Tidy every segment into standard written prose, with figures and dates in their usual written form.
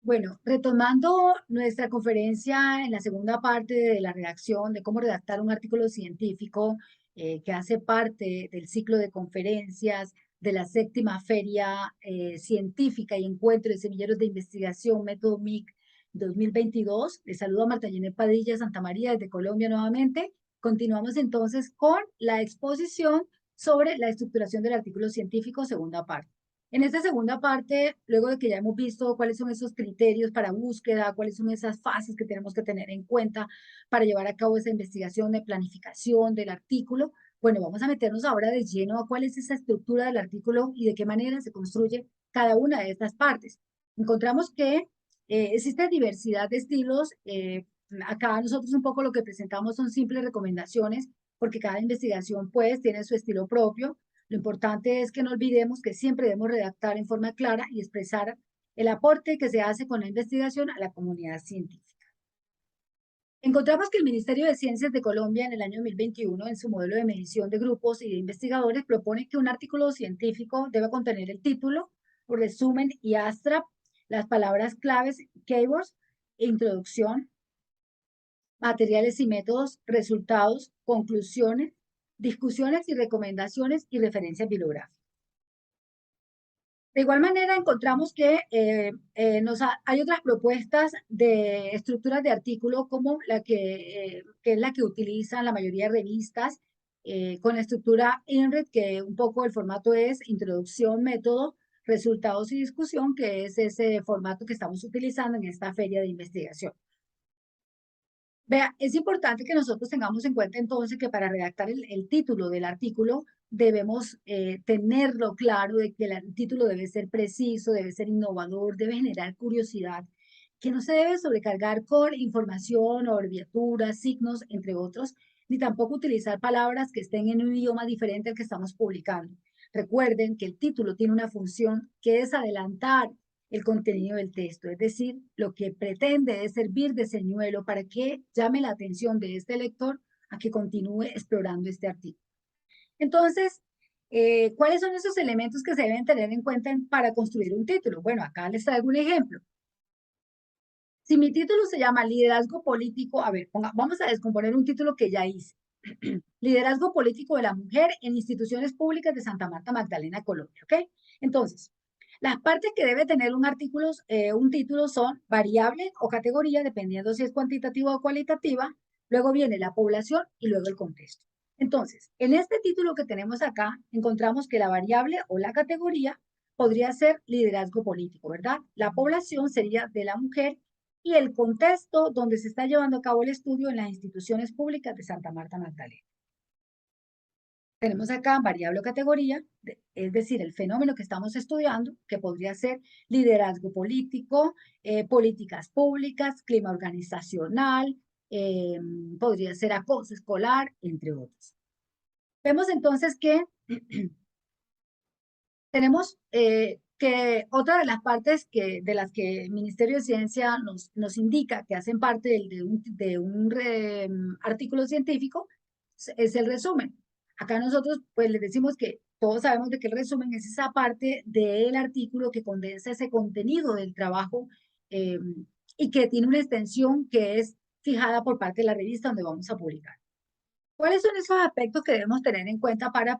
Bueno, retomando nuestra conferencia en la segunda parte de la redacción de cómo redactar un artículo científico que hace parte del ciclo de conferencias de la séptima Feria Científica y Encuentro de Semilleros de Investigación, Método MIC 2022. Les saludo a Marta Yené Padilla Santa María desde Colombia nuevamente. Continuamos entonces con la exposición sobre la estructuración del artículo científico, segunda parte. En esta segunda parte, luego de que ya hemos visto cuáles son esos criterios para búsqueda, cuáles son esas fases que tenemos que tener en cuenta para llevar a cabo esa investigación de planificación del artículo, bueno, vamos a meternos ahora de lleno a cuál es esa estructura del artículo y de qué manera se construye cada una de estas partes. Encontramos que existe diversidad de estilos. Acá nosotros un poco lo que presentamos son simples recomendaciones, porque cada investigación pues tiene su estilo propio. Lo importante es que no olvidemos que siempre debemos redactar en forma clara y expresar el aporte que se hace con la investigación a la comunidad científica. Encontramos que el Ministerio de Ciencias de Colombia en el año 2021, en su modelo de medición de grupos y de investigadores, propone que un artículo científico debe contener el título, resumen y abstract, las palabras claves, keywords, introducción, materiales y métodos, resultados, conclusiones, discusiones y recomendaciones y referencias bibliográficas. De igual manera, encontramos que hay otras propuestas de estructuras de artículo como que es la que utilizan la mayoría de revistas, con la estructura INRED, que un poco el formato es introducción, método, resultados y discusión, que es ese formato que estamos utilizando en esta feria de investigación. Vea, es importante que nosotros tengamos en cuenta entonces que para redactar el título del artículo debemos tenerlo claro de que el título debe ser preciso, debe ser innovador, debe generar curiosidad, que no se debe sobrecargar con información o abreviaturas, signos, entre otros, ni tampoco utilizar palabras que estén en un idioma diferente al que estamos publicando. Recuerden que el título tiene una función que es adelantar el contenido del texto, es decir, lo que pretende es servir de señuelo para que llame la atención de este lector a que continúe explorando este artículo. Entonces, ¿cuáles son esos elementos que se deben tener en cuenta para construir un título? Bueno, acá les traigo un ejemplo. Si mi título se llama Liderazgo Político, a ver, vamos a descomponer un título que ya hice. Liderazgo Político de la Mujer en Instituciones Públicas de Santa Marta Magdalena, Colombia, ¿ok? Entonces, las partes que debe tener un título son variable o categoría, dependiendo si es cuantitativa o cualitativa. Luego viene la población y luego el contexto. Entonces, en este título que tenemos acá, encontramos que la variable o la categoría podría ser liderazgo político, ¿verdad? La población sería de la mujer y el contexto donde se está llevando a cabo el estudio en las instituciones públicas de Santa Marta Magdalena. Tenemos acá variable o categoría, es decir, el fenómeno que estamos estudiando, que podría ser liderazgo político, políticas públicas, clima organizacional, podría ser acoso escolar, entre otros. Vemos entonces que tenemos que otra de las partes de las que el Ministerio de Ciencia nos indica que hacen parte de un artículo científico es el resumen. Acá nosotros pues les decimos que todos sabemos de que el resumen es esa parte del artículo que condensa ese contenido del trabajo eh, y que tiene una extensión que es fijada por parte de la revista donde vamos a publicar. ¿Cuáles son esos aspectos que debemos tener en cuenta para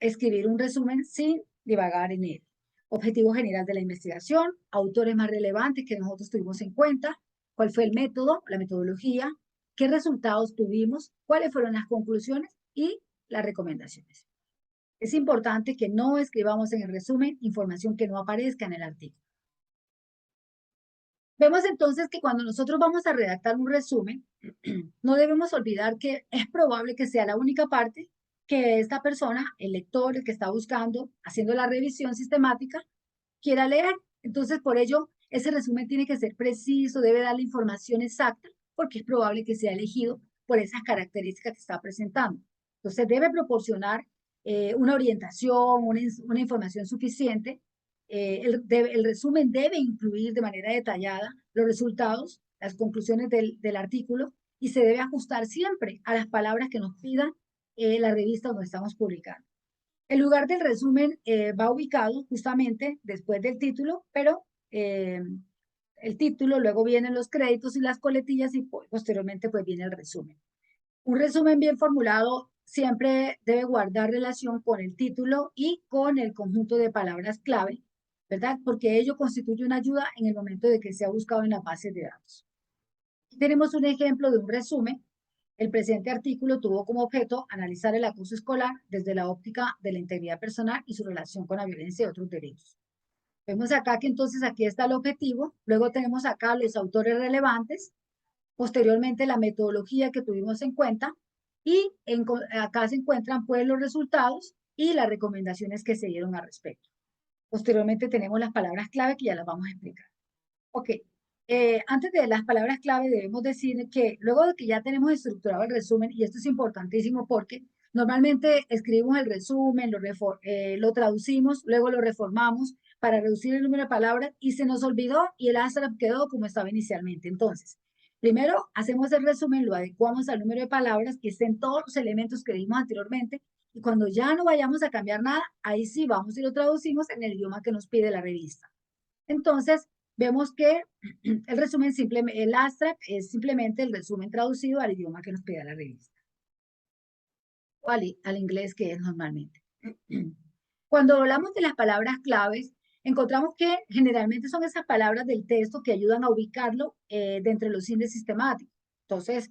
escribir un resumen sin divagar en él? Objetivo general de la investigación, autores más relevantes que nosotros tuvimos en cuenta, cuál fue el método, la metodología, qué resultados tuvimos, cuáles fueron las conclusiones y las recomendaciones. Es importante que no escribamos en el resumen información que no aparezca en el artículo. Vemos entonces que cuando nosotros vamos a redactar un resumen, no debemos olvidar que es probable que sea la única parte que esta persona, el lector, el que está buscando, haciendo la revisión sistemática, quiera leer. Entonces, por ello, ese resumen tiene que ser preciso, debe dar la información exacta, porque es probable que sea elegido por esas características que está presentando. Entonces, debe proporcionar una orientación, una información suficiente. El resumen debe incluir de manera detallada los resultados, las conclusiones del artículo y se debe ajustar siempre a las palabras que nos pidan la revista donde estamos publicando. El lugar del resumen va ubicado justamente después del título, pero el título, luego vienen los créditos y las coletillas y posteriormente pues viene el resumen. Un resumen bien formulado siempre debe guardar relación con el título y con el conjunto de palabras clave, ¿verdad? Porque ello constituye una ayuda en el momento de que sea buscado en las bases de datos. Aquí tenemos un ejemplo de un resumen. El presente artículo tuvo como objeto analizar el acoso escolar desde la óptica de la integridad personal y su relación con la violencia y otros derechos. Vemos acá que entonces aquí está el objetivo, luego tenemos acá los autores relevantes, posteriormente la metodología que tuvimos en cuenta y acá se encuentran pues los resultados y las recomendaciones que se dieron al respecto. Posteriormente tenemos las palabras clave que ya las vamos a explicar. Ok, antes de las palabras clave debemos decir que luego de que ya tenemos estructurado el resumen, y esto es importantísimo porque normalmente escribimos el resumen, lo traducimos, luego lo reformamos para reducir el número de palabras y se nos olvidó y el ASRAP quedó como estaba inicialmente. Entonces, primero hacemos el resumen, lo adecuamos al número de palabras que estén todos los elementos que dijimos anteriormente y cuando ya no vayamos a cambiar nada, ahí sí vamos y lo traducimos en el idioma que nos pide la revista. Entonces, vemos que el resumen el abstract es simplemente el resumen traducido al idioma que nos pide la revista, o al inglés que es normalmente. Cuando hablamos de las palabras claves, encontramos que generalmente son esas palabras del texto que ayudan a ubicarlo dentro de los índices sistemáticos. Entonces,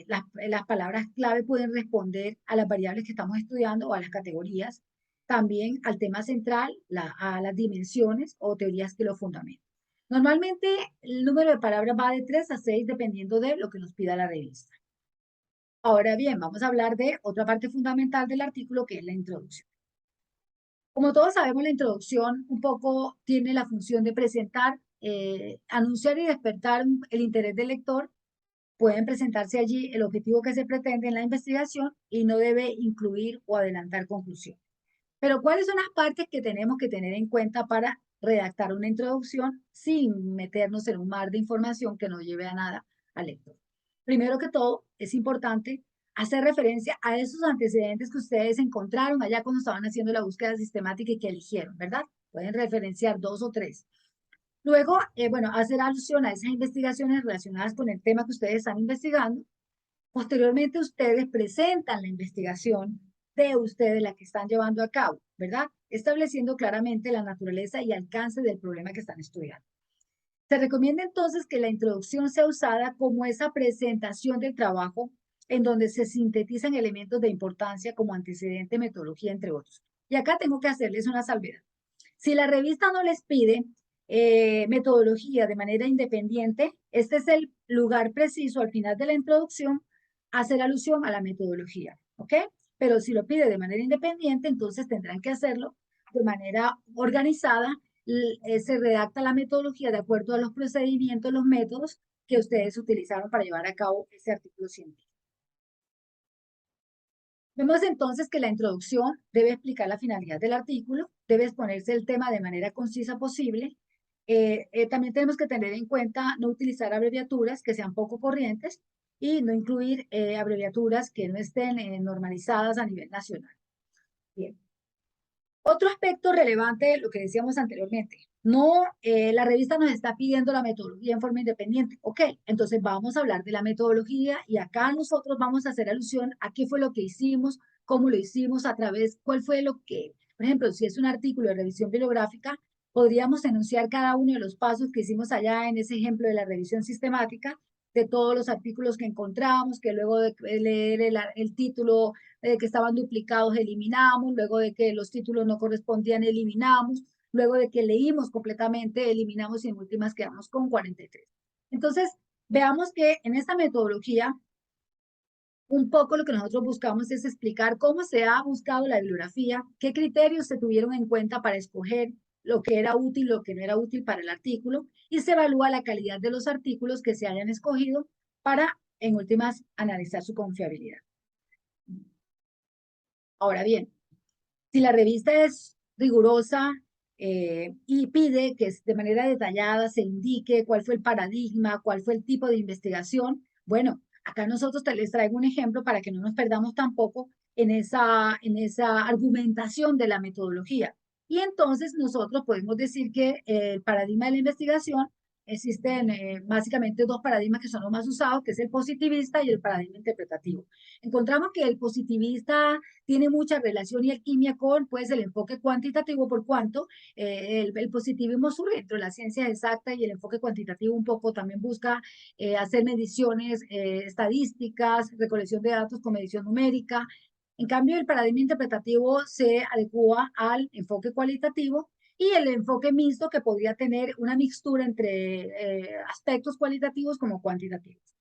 las palabras clave pueden responder a las variables que estamos estudiando o a las categorías, también al tema central, a las dimensiones o teorías que lo fundamentan. Normalmente el número de palabras va de 3 a 6 dependiendo de lo que nos pida la revista. Ahora bien, vamos a hablar de otra parte fundamental del artículo que es la introducción. Como todos sabemos, la introducción un poco tiene la función de presentar, anunciar y despertar el interés del lector. Pueden presentarse allí el objetivo que se pretende en la investigación y no debe incluir o adelantar conclusiones. Pero ¿cuáles son las partes que tenemos que tener en cuenta para redactar una introducción sin meternos en un mar de información que no lleve a nada al lector? Primero que todo, es importante hacer referencia a esos antecedentes que ustedes encontraron allá cuando estaban haciendo la búsqueda sistemática y que eligieron, ¿verdad? Pueden referenciar 2 o 3. Luego, bueno, hacer alusión a esas investigaciones relacionadas con el tema que ustedes están investigando. Posteriormente, ustedes presentan la investigación de ustedes, la que están llevando a cabo, ¿verdad? Estableciendo claramente la naturaleza y alcance del problema que están estudiando. Se recomienda entonces que la introducción sea usada como esa presentación del trabajo en donde se sintetizan elementos de importancia como antecedente, metodología, entre otros. Y acá tengo que hacerles una salvedad. Si la revista no les pide metodología de manera independiente, este es el lugar preciso al final de la introducción, hacer alusión a la metodología, ¿ok? Pero si lo pide de manera independiente, entonces tendrán que hacerlo de manera organizada. Se redacta la metodología de acuerdo a los procedimientos, los métodos que ustedes utilizaron para llevar a cabo ese artículo científico. Vemos entonces que la introducción debe explicar la finalidad del artículo, debe exponerse el tema de manera concisa posible. También tenemos que tener en cuenta no utilizar abreviaturas que sean poco corrientes y no incluir abreviaturas que no estén normalizadas a nivel nacional. Bien. Otro aspecto relevante, lo que decíamos anteriormente, no, la revista nos está pidiendo la metodología en forma independiente. Ok, entonces vamos a hablar de la metodología y acá nosotros vamos a hacer alusión a qué fue lo que hicimos, cómo lo hicimos, a través, cuál fue lo que, por ejemplo, si es un artículo de revisión bibliográfica, podríamos enunciar cada uno de los pasos que hicimos allá en ese ejemplo de la revisión sistemática, de todos los artículos que encontramos, que luego de leer el título que estaban duplicados, eliminamos, luego de que los títulos no correspondían, eliminamos, luego de que leímos completamente, eliminamos y en últimas quedamos con 43. Entonces, veamos que en esta metodología, un poco lo que nosotros buscamos es explicar cómo se ha buscado la bibliografía, qué criterios se tuvieron en cuenta para escoger lo que era útil, lo que no era útil para el artículo, y se evalúa la calidad de los artículos que se hayan escogido para, en últimas, analizar su confiabilidad. Ahora bien, si la revista es rigurosa y pide que de manera detallada se indique cuál fue el paradigma, cuál fue el tipo de investigación, bueno, acá nosotros les traigo un ejemplo para que no nos perdamos tampoco en esa argumentación de la metodología. Y entonces nosotros podemos decir que el paradigma de la investigación, existen básicamente dos paradigmas que son los más usados, que es el positivista y el paradigma interpretativo. Encontramos que el positivista tiene mucha relación y alquimia con pues, el enfoque cuantitativo, por cuanto el positivismo surge dentro de las ciencias exactas y el enfoque cuantitativo un poco también busca hacer mediciones estadísticas, recolección de datos con medición numérica. En cambio, el paradigma interpretativo se adecua al enfoque cualitativo y el enfoque mixto que podría tener una mixtura entre aspectos cualitativos como cuantitativos.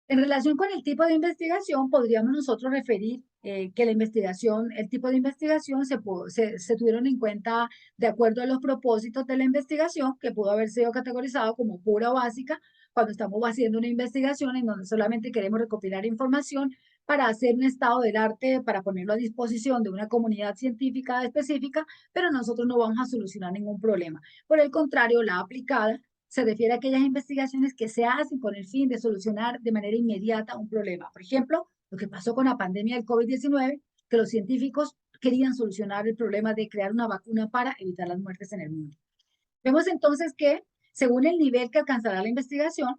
En relación con el tipo de investigación, podríamos nosotros referir que la investigación, el tipo de investigación se tuvieron en cuenta de acuerdo a los propósitos de la investigación, que pudo haber sido categorizado como pura o básica, cuando estamos haciendo una investigación en donde solamente queremos recopilar información para hacer un estado del arte, para ponerlo a disposición de una comunidad científica específica, pero nosotros no vamos a solucionar ningún problema. Por el contrario, la aplicada se refiere a aquellas investigaciones que se hacen con el fin de solucionar de manera inmediata un problema. Por ejemplo, lo que pasó con la pandemia del COVID-19, que los científicos querían solucionar el problema de crear una vacuna para evitar las muertes en el mundo. Vemos entonces que, según el nivel que alcanzará la investigación,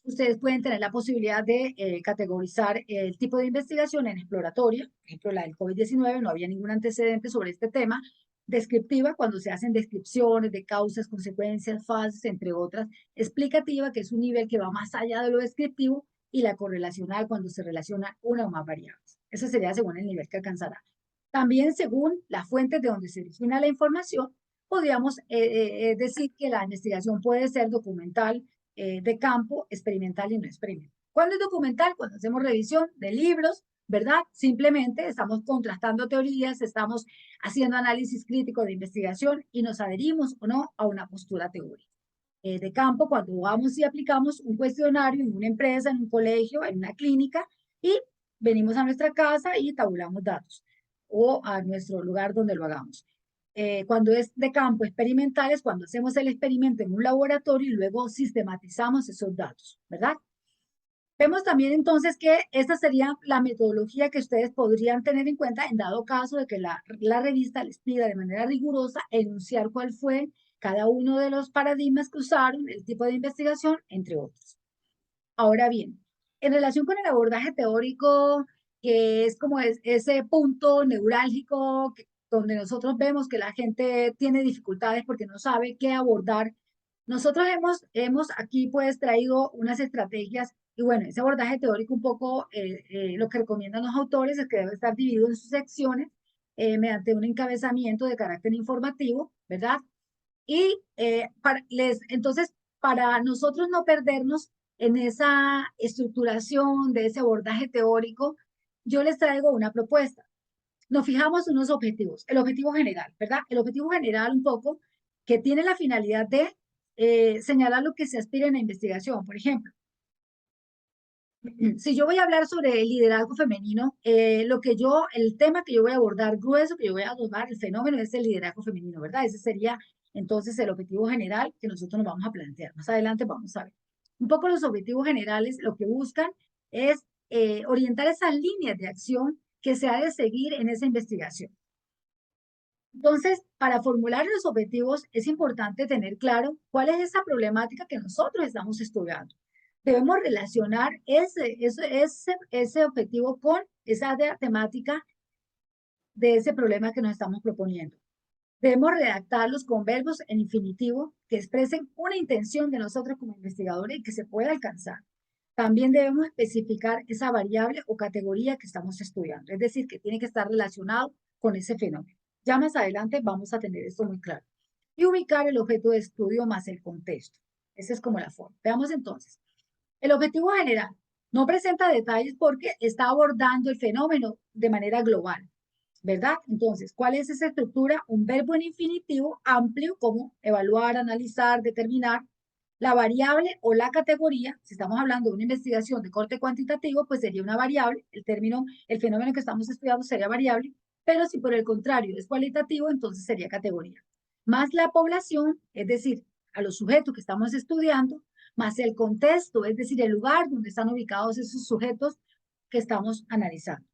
ustedes pueden tener la posibilidad de categorizar el tipo de investigación en exploratoria. Por ejemplo, la del COVID-19, no había ningún antecedente sobre este tema. Descriptiva, cuando se hacen descripciones de causas, consecuencias, fases, entre otras. Explicativa, que es un nivel que va más allá de lo descriptivo. Y la correlacional, cuando se relaciona una o más variables. Eso sería según el nivel que alcanzará. También según las fuentes de donde se origina la información, podríamos decir que la investigación puede ser documental, de campo, experimental y no experimental. ¿Cuándo es documental? Cuando hacemos revisión de libros, ¿verdad? Simplemente estamos contrastando teorías, estamos haciendo análisis crítico de investigación y nos adherimos o no a una postura teórica. De campo, cuando vamos y aplicamos un cuestionario en una empresa, en un colegio, en una clínica y venimos a nuestra casa y tabulamos datos o a nuestro lugar donde lo hagamos. Cuando es de campo experimental es cuando hacemos el experimento en un laboratorio y luego sistematizamos esos datos, ¿verdad? Vemos también entonces que esta sería la metodología que ustedes podrían tener en cuenta en dado caso de que la revista les pida de manera rigurosa enunciar cuál fue cada uno de los paradigmas que usaron, el tipo de investigación, entre otros. Ahora bien, en relación con el abordaje teórico, que es como ese punto neurálgico donde nosotros vemos que la gente tiene dificultades porque no sabe qué abordar, nosotros hemos aquí pues traído unas estrategias y bueno, ese abordaje teórico un poco lo que recomiendan los autores es que debe estar dividido en sus secciones mediante un encabezamiento de carácter informativo, ¿verdad? Y entonces, para nosotros no perdernos en esa estructuración de ese abordaje teórico, yo les traigo una propuesta. Nos fijamos unos objetivos, el objetivo general, ¿verdad? El objetivo general un poco que tiene la finalidad de señalar lo que se aspira en la investigación. Por ejemplo, si yo voy a hablar sobre el liderazgo femenino, el tema que yo voy a abordar grueso, que yo voy a abordar, el fenómeno es el liderazgo femenino, ¿verdad? Ese sería entonces el objetivo general que nosotros nos vamos a plantear. Más adelante vamos a ver. Un poco los objetivos generales lo que buscan es orientar esas líneas de acción que se ha de seguir en esa investigación. Entonces, para formular los objetivos es importante tener claro cuál es esa problemática que nosotros estamos estudiando. Debemos relacionar ese objetivo con esa temática de ese problema que nos estamos proponiendo. Debemos redactarlos con verbos en infinitivo que expresen una intención de nosotros como investigadores y que se pueda alcanzar. También debemos especificar esa variable o categoría que estamos estudiando, es decir, que tiene que estar relacionado con ese fenómeno. Ya más adelante vamos a tener esto muy claro. Y ubicar el objeto de estudio más el contexto. Esa es como la forma. Veamos entonces. El objetivo general no presenta detalles porque está abordando el fenómeno de manera global, ¿verdad? Entonces, ¿cuál es esa estructura? Un verbo en infinitivo amplio como evaluar, analizar, determinar. La variable o la categoría, si estamos hablando de una investigación de corte cuantitativo, pues sería una variable, el fenómeno que estamos estudiando sería variable, pero si por el contrario es cualitativo, entonces sería categoría. Más la población, es decir, a los sujetos que estamos estudiando, más el contexto, es decir, el lugar donde están ubicados esos sujetos que estamos analizando.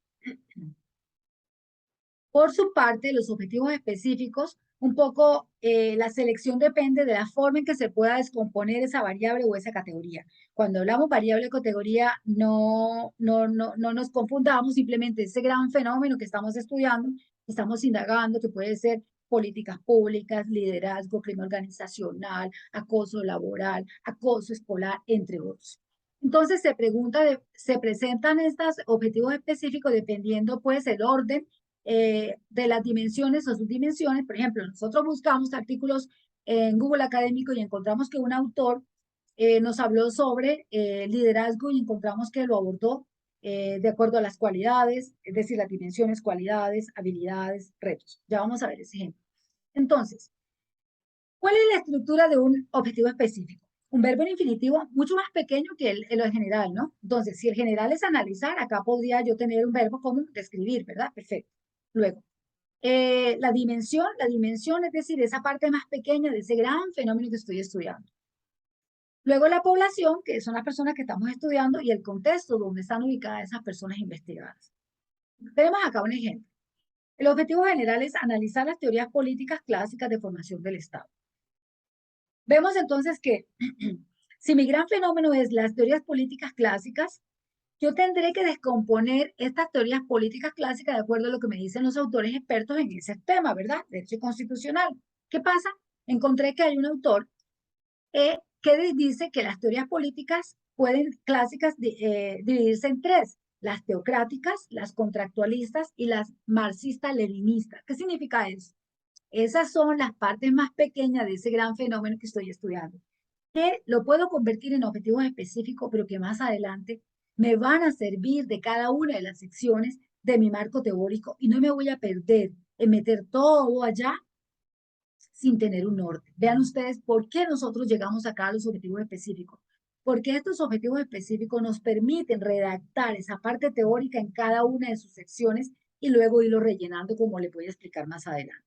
Por su parte, los objetivos específicos, un poco la selección depende de la forma en que se pueda descomponer esa variable o esa categoría. Cuando hablamos variable o categoría, no nos confundamos, simplemente ese gran fenómeno que estamos estudiando, que estamos indagando, que puede ser políticas públicas, liderazgo, crimen organizacional, acoso laboral, acoso escolar, entre otros. Entonces se presentan estos objetivos específicos dependiendo pues el orden de las dimensiones o subdimensiones. Por ejemplo, nosotros buscamos artículos en Google Académico y encontramos que un autor nos habló sobre liderazgo y encontramos que lo abordó de acuerdo a las cualidades, es decir, las dimensiones, cualidades, habilidades, retos. Ya vamos a ver ese ejemplo. Entonces, ¿cuál es la estructura de un objetivo específico? Un verbo en infinitivo mucho más pequeño que el general, ¿no? Entonces, si el general es analizar, acá podría yo tener un verbo como describir, ¿verdad? Perfecto. Luego, la dimensión, es decir, esa parte más pequeña de ese gran fenómeno que estoy estudiando. Luego la población, que son las personas que estamos estudiando, y el contexto donde están ubicadas esas personas investigadas. Tenemos acá un ejemplo. El objetivo general es analizar las teorías políticas clásicas de formación del Estado. Vemos entonces que si mi gran fenómeno es las teorías políticas clásicas, yo tendré que descomponer estas teorías políticas clásicas de acuerdo a lo que me dicen los autores expertos en ese tema, ¿verdad? Derecho constitucional. ¿Qué pasa? Encontré que hay un autor que dice que las teorías políticas clásicas dividirse en tres: las teocráticas, las contractualistas y las marxistas-leninistas. ¿Qué significa eso? Esas son las partes más pequeñas de ese gran fenómeno que estoy estudiando, que lo puedo convertir en objetivos específicos, pero que más adelante me van a servir de cada una de las secciones de mi marco teórico y no me voy a perder en meter todo allá sin tener un norte. Vean ustedes por qué nosotros llegamos acá a los objetivos específicos. Porque estos objetivos específicos nos permiten redactar esa parte teórica en cada una de sus secciones y luego irlo rellenando como le voy a explicar más adelante.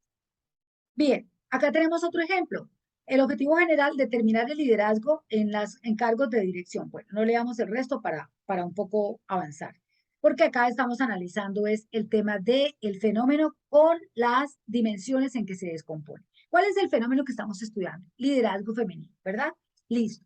Bien, acá tenemos otro ejemplo. El objetivo general, determinar el liderazgo en los encargos de dirección. Bueno, no leamos el resto para un poco avanzar, porque acá estamos analizando es el tema del fenómeno con las dimensiones en que se descompone. ¿Cuál es el fenómeno que estamos estudiando? Liderazgo femenino, ¿verdad? Listo.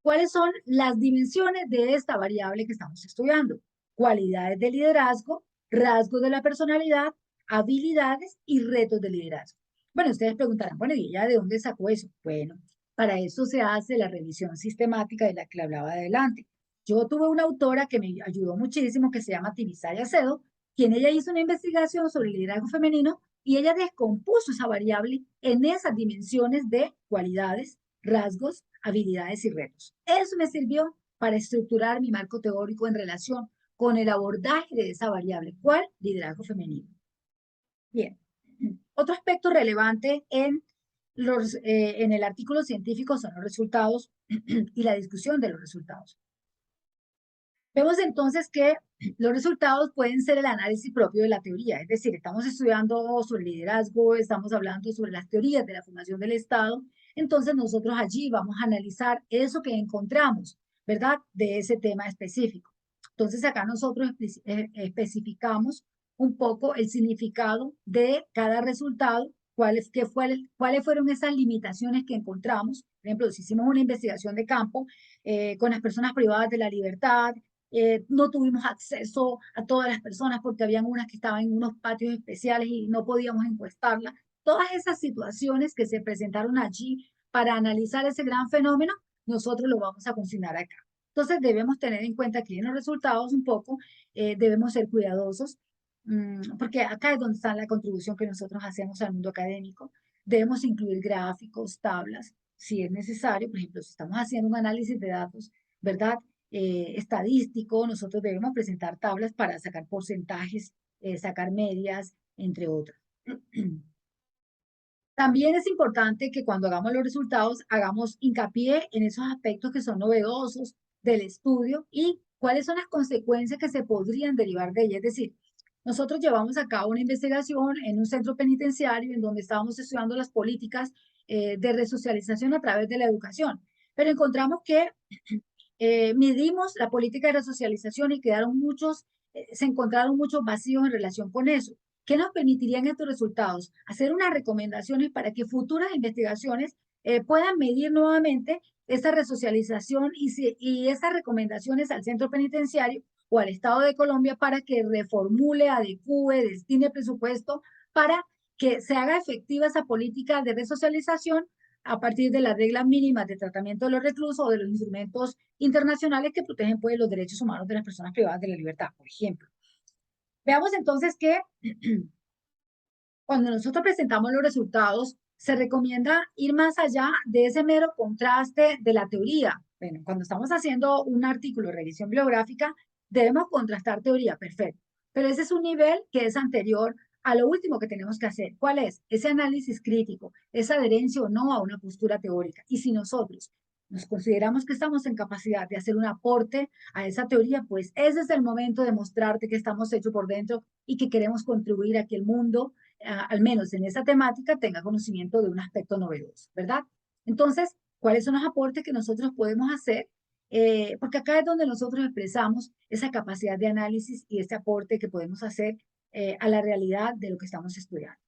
¿Cuáles son las dimensiones de esta variable que estamos estudiando? Cualidades de liderazgo, rasgos de la personalidad, habilidades y retos de liderazgo. Bueno, ustedes preguntarán, bueno, ¿y ella de dónde sacó eso? Bueno, para eso se hace la revisión sistemática de la que le hablaba adelante. Yo tuve una autora que me ayudó muchísimo, que se llama Tibisaya Acedo, quien ella hizo una investigación sobre el liderazgo femenino y ella descompuso esa variable en esas dimensiones de cualidades, rasgos, habilidades y retos. Eso me sirvió para estructurar mi marco teórico en relación con el abordaje de esa variable. ¿Cuál? Liderazgo femenino. Bien. Otro aspecto relevante en el artículo científico son los resultados y la discusión de los resultados. Vemos entonces que los resultados pueden ser el análisis propio de la teoría, es decir, estamos estudiando sobre liderazgo, estamos hablando sobre las teorías de la formación del Estado, entonces nosotros allí vamos a analizar eso que encontramos, ¿verdad? De ese tema específico. Entonces acá nosotros especificamos un poco el significado de cada resultado, cuáles fueron esas limitaciones que encontramos. Por ejemplo, si hicimos una investigación de campo con las personas privadas de la libertad, no tuvimos acceso a todas las personas porque habían unas que estaban en unos patios especiales y no podíamos encuestarlas. Todas esas situaciones que se presentaron allí para analizar ese gran fenómeno, nosotros lo vamos a consignar acá. Entonces debemos tener en cuenta que en los resultados un poco debemos ser cuidadosos, porque acá es donde está la contribución que nosotros hacemos al mundo académico. Debemos incluir gráficos, tablas, si es necesario. Por ejemplo, si estamos haciendo un análisis de datos, ¿verdad? Estadístico, nosotros debemos presentar tablas para sacar porcentajes, sacar medias, entre otras. También es importante que cuando hagamos los resultados hagamos hincapié en esos aspectos que son novedosos del estudio y cuáles son las consecuencias que se podrían derivar de ella. Es decir, nosotros llevamos a cabo una investigación en un centro penitenciario en donde estábamos estudiando las políticas de resocialización a través de la educación, pero encontramos que midimos la política de resocialización y se encontraron muchos vacíos en relación con eso. ¿Qué nos permitirían estos resultados? Hacer unas recomendaciones para que futuras investigaciones puedan medir nuevamente esa resocialización y esas recomendaciones al centro penitenciario o al Estado de Colombia para que reformule, adecue, destine presupuesto para que se haga efectiva esa política de resocialización a partir de las reglas mínimas de tratamiento de los reclusos o de los instrumentos internacionales que protegen pues, los derechos humanos de las personas privadas de la libertad, por ejemplo. Veamos entonces que cuando nosotros presentamos los resultados, se recomienda ir más allá de ese mero contraste de la teoría. Bueno, cuando estamos haciendo un artículo de revisión bibliográfica, debemos contrastar teoría, perfecto. Pero ese es un nivel que es anterior a lo último que tenemos que hacer. ¿Cuál es? Ese análisis crítico, esa adherencia o no a una postura teórica. Y si nosotros nos consideramos que estamos en capacidad de hacer un aporte a esa teoría, pues ese es el momento de mostrarte que estamos hechos por dentro y que queremos contribuir a que el mundo al menos en esa temática, tenga conocimiento de un aspecto novedoso, ¿verdad? Entonces, ¿cuáles son los aportes que nosotros podemos hacer? Porque acá es donde nosotros expresamos esa capacidad de análisis y ese aporte que podemos hacer a la realidad de lo que estamos estudiando.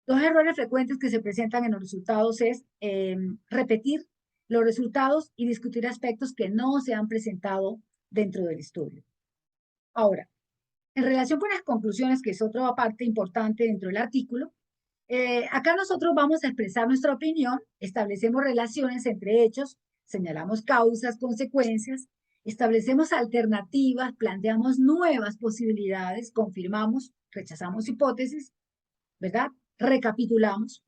Dos errores frecuentes que se presentan en los resultados es repetir los resultados y discutir aspectos que no se han presentado dentro del estudio. Ahora, en relación con las conclusiones, que es otra parte importante dentro del artículo, acá nosotros vamos a expresar nuestra opinión, establecemos relaciones entre hechos, señalamos causas, consecuencias, establecemos alternativas, planteamos nuevas posibilidades, confirmamos, rechazamos hipótesis, ¿verdad? Recapitulamos.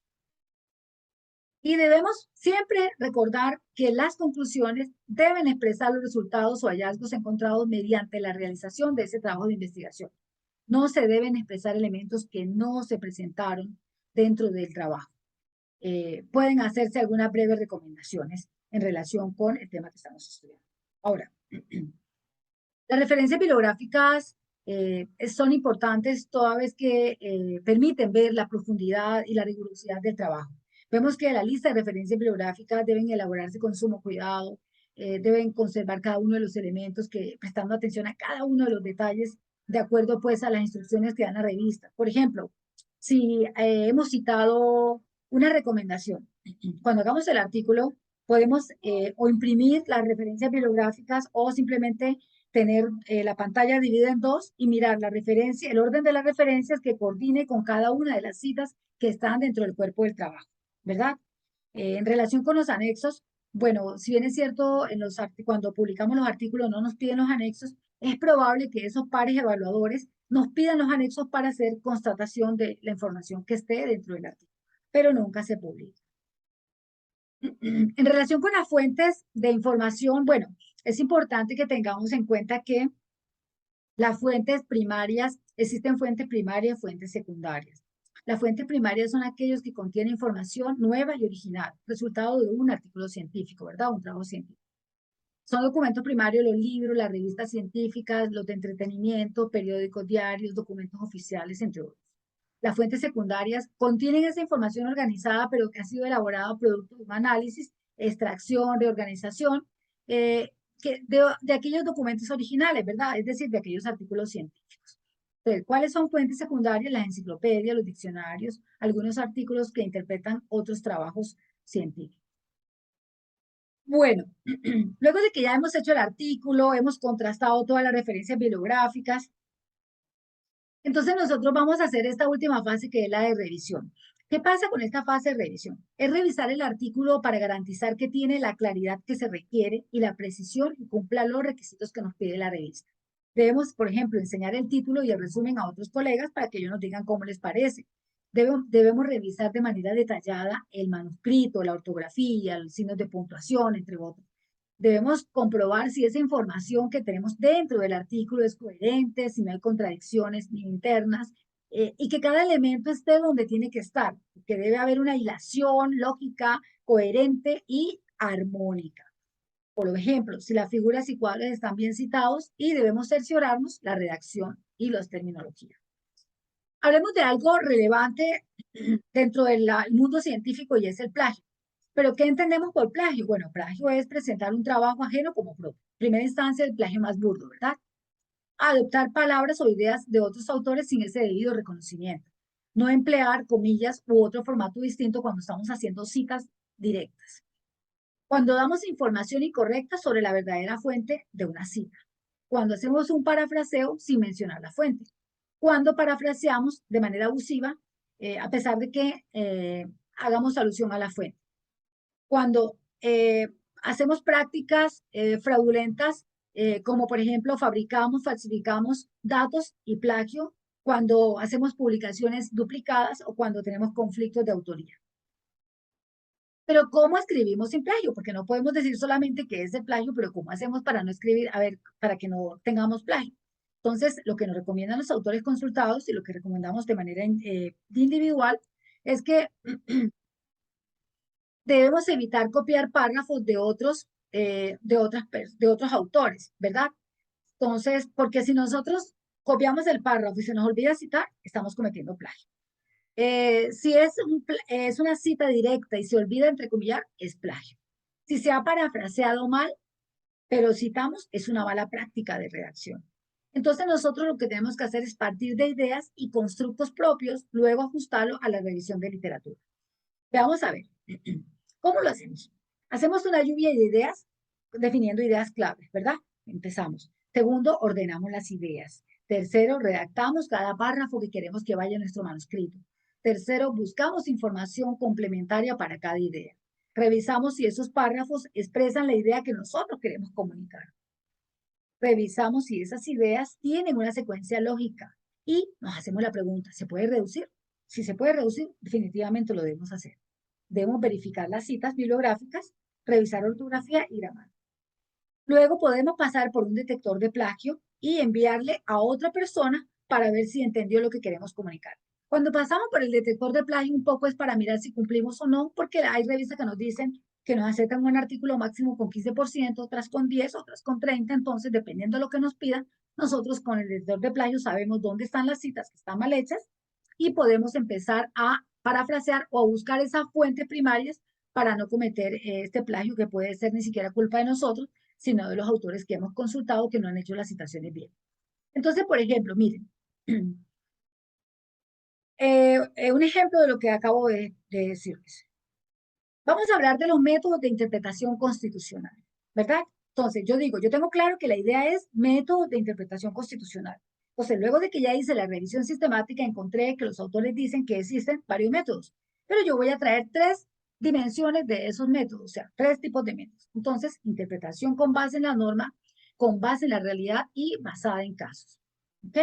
Y debemos siempre recordar que las conclusiones deben expresar los resultados o hallazgos encontrados mediante la realización de ese trabajo de investigación. No se deben expresar elementos que no se presentaron dentro del trabajo. Pueden hacerse algunas breves recomendaciones en relación con el tema que estamos estudiando. Ahora, las referencias bibliográficas son importantes toda vez que permiten ver la profundidad y la rigurosidad del trabajo. Vemos que la lista de referencias bibliográficas deben elaborarse con sumo cuidado, deben conservar cada uno de los elementos, prestando atención a cada uno de los detalles de acuerdo pues a las instrucciones que dan la revista. Por ejemplo, si hemos citado una recomendación, cuando hagamos el artículo podemos o imprimir las referencias bibliográficas o simplemente tener la pantalla dividida en dos y mirar la referencia, el orden de las referencias que coordine con cada una de las citas que están dentro del cuerpo del trabajo, ¿verdad? En relación con los anexos, bueno, si bien es cierto, cuando publicamos los artículos no nos piden los anexos, es probable que esos pares evaluadores nos pidan los anexos para hacer constatación de la información que esté dentro del artículo, pero nunca se publica. En relación con las fuentes de información, bueno, es importante que tengamos en cuenta que las fuentes primarias, existen fuentes primarias y fuentes secundarias. Las fuentes primarias son aquellos que contienen información nueva y original, resultado de un artículo científico, ¿verdad? Un trabajo científico. Son documentos primarios los libros, las revistas científicas, los de entretenimiento, periódicos diarios, documentos oficiales, entre otros. Las fuentes secundarias contienen esa información organizada, pero que ha sido elaborada producto de un análisis, extracción, reorganización, de aquellos documentos originales, ¿verdad? Es decir, de aquellos artículos científicos. Entonces, ¿cuáles son fuentes secundarias? Las enciclopedias, los diccionarios, algunos artículos que interpretan otros trabajos científicos. Bueno, luego de que ya hemos hecho el artículo, hemos contrastado todas las referencias bibliográficas, entonces nosotros vamos a hacer esta última fase que es la de revisión. ¿Qué pasa con esta fase de revisión? Es revisar el artículo para garantizar que tiene la claridad que se requiere y la precisión y cumpla los requisitos que nos pide la revista. Debemos, por ejemplo, enseñar el título y el resumen a otros colegas para que ellos nos digan cómo les parece. Debemos revisar de manera detallada el manuscrito, la ortografía, los signos de puntuación, entre otros. Debemos comprobar si esa información que tenemos dentro del artículo es coherente, si no hay contradicciones ni internas, y que cada elemento esté donde tiene que estar, que debe haber una hilación lógica, coherente y armónica. Por ejemplo, si las figuras y cuadros están bien citados y debemos cerciorarnos la redacción y las terminologías. Hablemos de algo relevante dentro del mundo científico y es el plagio. ¿Pero qué entendemos por plagio? Bueno, plagio es presentar un trabajo ajeno como propio. En primera instancia, el plagio más burdo, ¿verdad? adoptar palabras o ideas de otros autores sin ese debido reconocimiento. No emplear comillas u otro formato distinto cuando estamos haciendo citas directas. Cuando damos información incorrecta sobre la verdadera fuente de una cita. Cuando hacemos un parafraseo sin mencionar la fuente. Cuando parafraseamos de manera abusiva, a pesar de que hagamos alusión a la fuente. Cuando hacemos prácticas fraudulentas, como por ejemplo fabricamos, falsificamos datos y plagio, cuando hacemos publicaciones duplicadas o cuando tenemos conflictos de autoría. Pero ¿cómo escribimos sin plagio? Porque no podemos decir solamente que es de plagio, pero ¿cómo hacemos para no escribir, a ver, para que no tengamos plagio? Entonces, lo que nos recomiendan los autores consultados y lo que recomendamos de manera individual es que debemos evitar copiar párrafos de otros autores, ¿verdad? Entonces, porque si nosotros copiamos el párrafo y se nos olvida citar, estamos cometiendo plagio. Si es una cita directa y se olvida entrecomillar, es plagio. Si se ha parafraseado mal, pero citamos, es una mala práctica de redacción. Entonces nosotros lo que tenemos que hacer es partir de ideas y constructos propios, luego ajustarlo a la revisión de literatura. Vamos a ver, ¿cómo lo hacemos? Hacemos una lluvia de ideas, definiendo ideas claves, ¿verdad? Empezamos. Segundo, ordenamos las ideas. Tercero, redactamos cada párrafo que queremos que vaya en nuestro manuscrito. Tercero, buscamos información complementaria para cada idea. Revisamos si esos párrafos expresan la idea que nosotros queremos comunicar. Revisamos si esas ideas tienen una secuencia lógica y nos hacemos la pregunta, ¿se puede reducir? Si se puede reducir, definitivamente lo debemos hacer. Debemos verificar las citas bibliográficas, revisar ortografía y gramática. Luego podemos pasar por un detector de plagio y enviarle a otra persona para ver si entendió lo que queremos comunicar. Cuando pasamos por el detector de plagio, un poco es para mirar si cumplimos o no, porque hay revistas que nos dicen que nos aceptan un artículo máximo con 15%, otras con 10, otras con 30, entonces dependiendo de lo que nos pidan, nosotros con el detector de plagio sabemos dónde están las citas que están mal hechas y podemos empezar a parafrasear o a buscar esas fuentes primarias para no cometer este plagio que puede ser ni siquiera culpa de nosotros, sino de los autores que hemos consultado que no han hecho las citaciones bien. Entonces, por ejemplo, miren, un ejemplo de lo que acabo de decirles. Vamos a hablar de los métodos de interpretación constitucional, ¿verdad? Entonces, yo digo, yo tengo claro que la idea es métodos de interpretación constitucional. Entonces, luego de que ya hice la revisión sistemática, encontré que los autores dicen que existen varios métodos, pero yo voy a traer tres dimensiones de esos métodos, o sea, tres tipos de métodos. Entonces, interpretación con base en la norma, con base en la realidad y basada en casos. ¿Ok?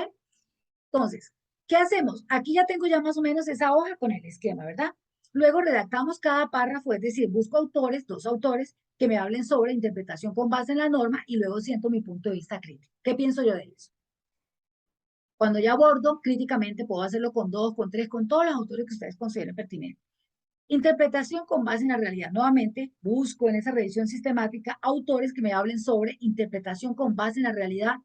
Entonces, ¿qué hacemos? Aquí ya tengo ya más o menos esa hoja con el esquema, ¿verdad? Luego redactamos cada párrafo, es decir, busco autores, dos autores, que me hablen sobre interpretación con base en la norma y luego siento mi punto de vista crítico. ¿Qué pienso yo de eso? Cuando ya abordo críticamente, puedo hacerlo con dos, con tres, con todos los autores que ustedes consideren pertinentes. Interpretación con base en la realidad. Nuevamente, busco en esa revisión sistemática autores que me hablen sobre interpretación con base en la realidad,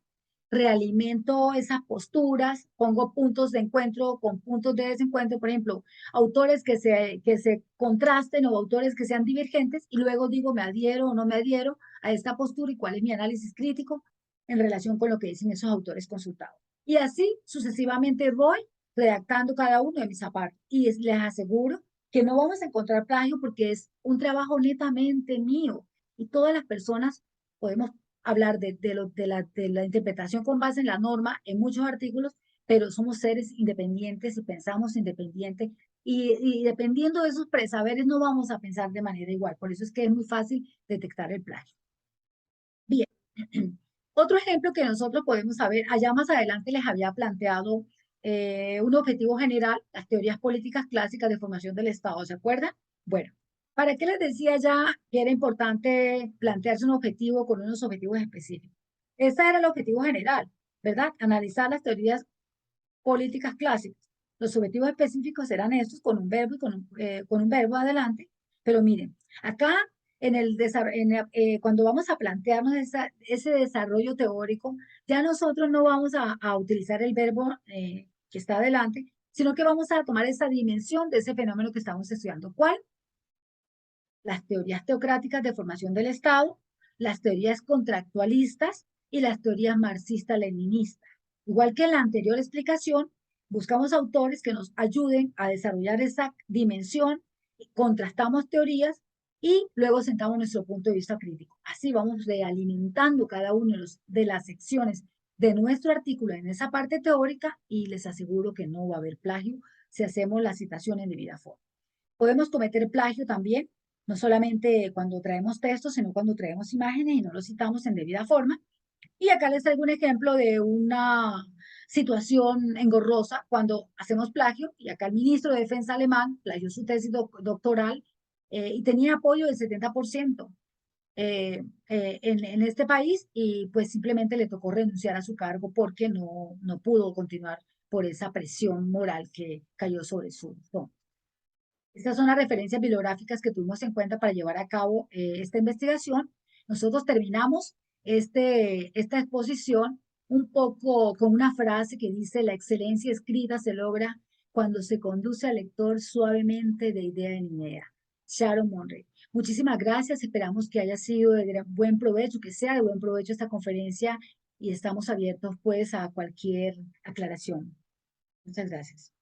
realimento esas posturas, pongo puntos de encuentro con puntos de desencuentro, por ejemplo, autores que se contrasten o autores que sean divergentes y luego digo, me adhiero o no me adhiero a esta postura y cuál es mi análisis crítico en relación con lo que dicen esos autores consultados. Y así sucesivamente voy redactando cada uno de mis apartes y les aseguro que no vamos a encontrar plagio porque es un trabajo netamente mío y todas las personas podemos hablar de la interpretación con base en la norma en muchos artículos, pero somos seres independientes y pensamos independiente y dependiendo de esos presaberes no vamos a pensar de manera igual. Por eso es que es muy fácil detectar el plagio. Bien. Otro ejemplo que nosotros podemos saber, allá más adelante les había planteado un objetivo general, las teorías políticas clásicas de formación del Estado, ¿se acuerdan? Bueno, ¿para qué les decía ya que era importante plantearse un objetivo con unos objetivos específicos? Ese era el objetivo general, ¿verdad? Analizar las teorías políticas clásicas. Los objetivos específicos eran estos con un verbo y con un verbo adelante, pero miren, acá cuando vamos a plantearnos ese desarrollo teórico, ya nosotros no vamos a utilizar el verbo que está adelante, sino que vamos a tomar esa dimensión de ese fenómeno que estamos estudiando. ¿Cuál? Las teorías teocráticas de formación del Estado, las teorías contractualistas y las teorías marxista-leninistas. Igual que en la anterior explicación, buscamos autores que nos ayuden a desarrollar esa dimensión, contrastamos teorías y luego sentamos nuestro punto de vista crítico. Así vamos realimentando cada una de las secciones de nuestro artículo en esa parte teórica y les aseguro que no va a haber plagio si hacemos la citación en debida forma. Podemos cometer plagio también, no solamente cuando traemos textos, sino cuando traemos imágenes y no los citamos en debida forma. Y acá les traigo un ejemplo de una situación engorrosa cuando hacemos plagio, y acá el ministro de Defensa alemán plagió su tesis doctoral y tenía apoyo del 70% en este país y pues simplemente le tocó renunciar a su cargo porque no pudo continuar por esa presión moral que cayó sobre su hombro. Estas son las referencias bibliográficas que tuvimos en cuenta para llevar a cabo esta investigación. Nosotros terminamos esta exposición un poco con una frase que dice: la excelencia escrita se logra cuando se conduce al lector suavemente de idea en idea. Sharon Monroe. Muchísimas gracias, esperamos que haya sido de buen provecho, que sea de buen provecho esta conferencia y estamos abiertos pues a cualquier aclaración. Muchas gracias.